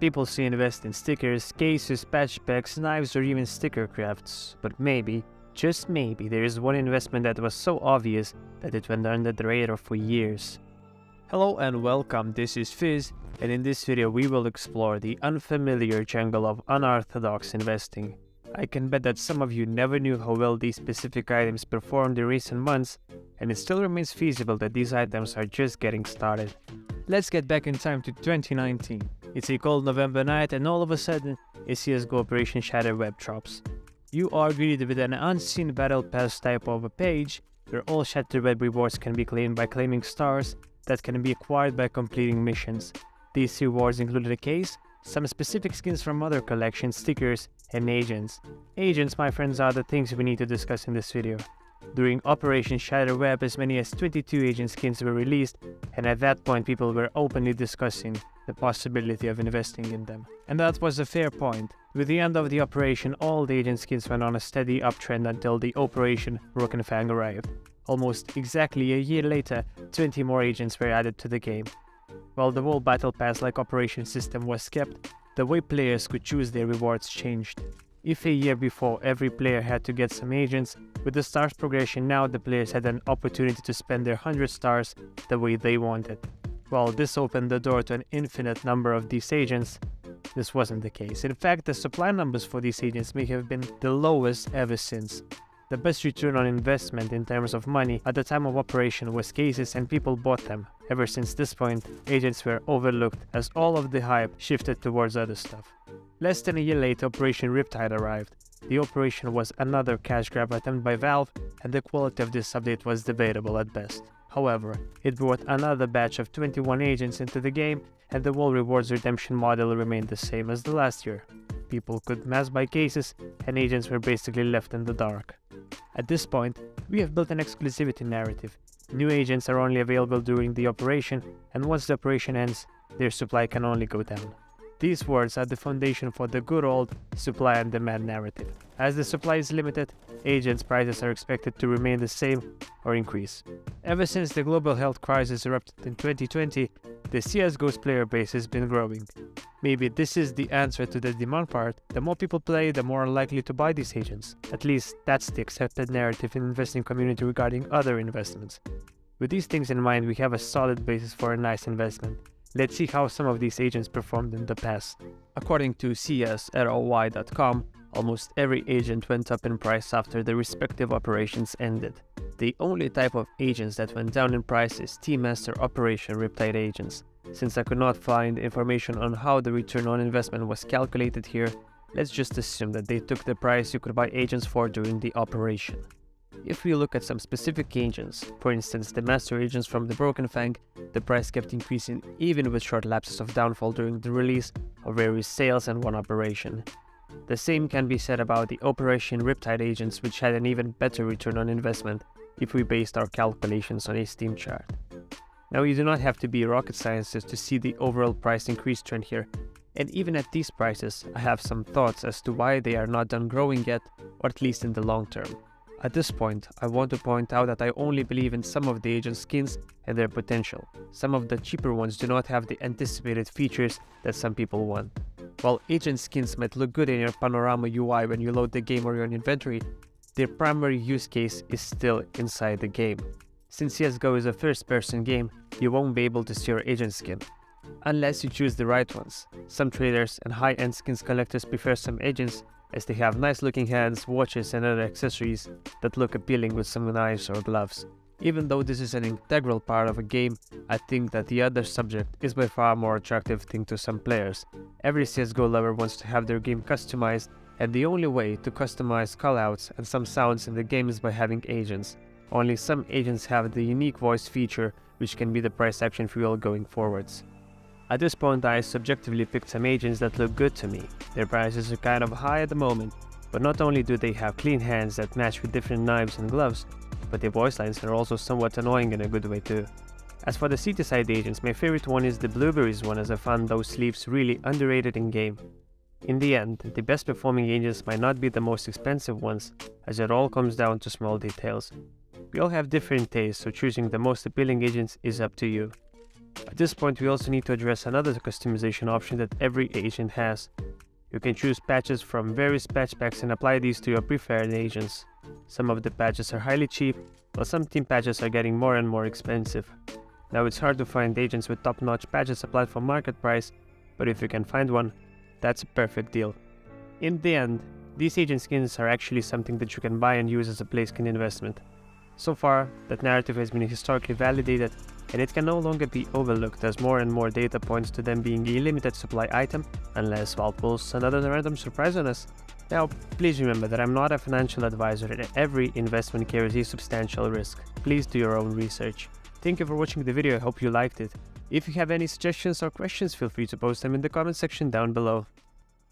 People say invest in stickers, cases, patch packs, knives, or even sticker crafts. But maybe, just maybe, there is one investment that was so obvious that it went under the radar for years. Hello and welcome, this is Fizz, and in this video we will explore the unfamiliar jungle of unorthodox investing. I can bet that some of you never knew how well these specific items performed in recent months, and it still remains feasible that these items are just getting started. Let's get back in time to 2019. It's a cold November night and all of a sudden, a CSGO Operation Shattered Web drops. You are greeted with an unseen battle pass type of a page, where all Shattered Web rewards can be claimed by claiming stars that can be acquired by completing missions. These rewards included a case, some specific skins from other collections, stickers, and agents. Agents, my friends, are the things we need to discuss in this video. During Operation Shattered Web, as many as 22 agent skins were released, and at that point people were openly discussing the possibility of investing in them. And that was a fair point. With the end of the operation, all the agent skins went on a steady uptrend until the Operation Broken Fang arrived. Almost exactly a year later, 20 more agents were added to the game. While the whole Battle Pass-like operation system was kept, the way players could choose their rewards changed. If a year before every player had to get some agents, with the stars progression now the players had an opportunity to spend their 100 stars the way they wanted. While this opened the door to an infinite number of these agents, this wasn't the case. In fact, the supply numbers for these agents may have been the lowest ever since. The best return on investment in terms of money at the time of operation was cases, and people bought them. Ever since this point, agents were overlooked as all of the hype shifted towards other stuff. Less than a year later, Operation Riptide arrived. The operation was another cash grab attempt by Valve, and the quality of this update was debatable at best. However, it brought another batch of 21 agents into the game, and the whole rewards redemption model remained the same as the last year. People could mass buy cases, and agents were basically left in the dark. At this point, we have built an exclusivity narrative. New agents are only available during the operation, and once the operation ends, their supply can only go down. These words are the foundation for the good old supply and demand narrative. As the supply is limited, agents' prices are expected to remain the same or increase. Ever since the global health crisis erupted in 2020, the CSGO's player base has been growing. Maybe this is the answer to the demand part. The more people play, the more likely to buy these agents. At least that's the accepted narrative in the investing community regarding other investments. With these things in mind, we have a solid basis for a nice investment. Let's see how some of these agents performed in the past. According to csgo.com, almost every agent went up in price after the respective operations ended. The only type of agents that went down in price is Team Master Operation Riptide agents. Since I could not find information on how the return on investment was calculated here, let's just assume that they took the price you could buy agents for during the operation. If we look at some specific agents, for instance the Master agents from the Broken Fang, the price kept increasing even with short lapses of downfall during the release of various sales and one operation. The same can be said about the Operation Riptide agents, which had an even better return on investment if we based our calculations on a Steam chart. Now you do not have to be a rocket scientist to see the overall price increase trend here, and even at these prices I have some thoughts as to why they are not done growing yet, or at least in the long term. At this point, I want to point out that I only believe in some of the agent skins and their potential. Some of the cheaper ones do not have the anticipated features that some people want. While agent skins might look good in your panorama UI when you load the game or your inventory, their primary use case is still inside the game. Since CSGO is a first-person game, you won't be able to see your agent skin, unless you choose the right ones. Some traders and high-end skins collectors prefer some agents as they have nice-looking hands, watches and other accessories that look appealing with some knives or gloves. Even though this is an integral part of a game, I think that the other subject is by far more attractive thing to some players. Every CSGO lover wants to have their game customized, and the only way to customize callouts and some sounds in the game is by having agents. Only some agents have the unique voice feature, which can be the price action fuel going forwards. At this point I subjectively picked some agents that look good to me. Their prices are kind of high at the moment, but not only do they have clean hands that match with different knives and gloves, but their voice lines are also somewhat annoying in a good way too. As for the city side agents, my favorite one is the Blueberries one, as I found those sleeves really underrated in game. In the end, the best performing agents might not be the most expensive ones, as it all comes down to small details. We all have different tastes, so choosing the most appealing agents is up to you. At this point, we also need to address another customization option that every agent has. You can choose patches from various patch packs and apply these to your preferred agents. Some of the patches are highly cheap, while some team patches are getting more and more expensive. Now it's hard to find agents with top-notch patches applied for market price, but if you can find one, that's a perfect deal. In the end, these agent skins are actually something that you can buy and use as a play skin investment. So far, that narrative has been historically validated, and it can no longer be overlooked as more and more data points to them being a limited supply item unless Valve pulls another random surprise on us. Now, please remember that I'm not a financial advisor and every investment carries a substantial risk. Please do your own research. Thank you for watching the video, I hope you liked it. If you have any suggestions or questions, feel free to post them in the comment section down below.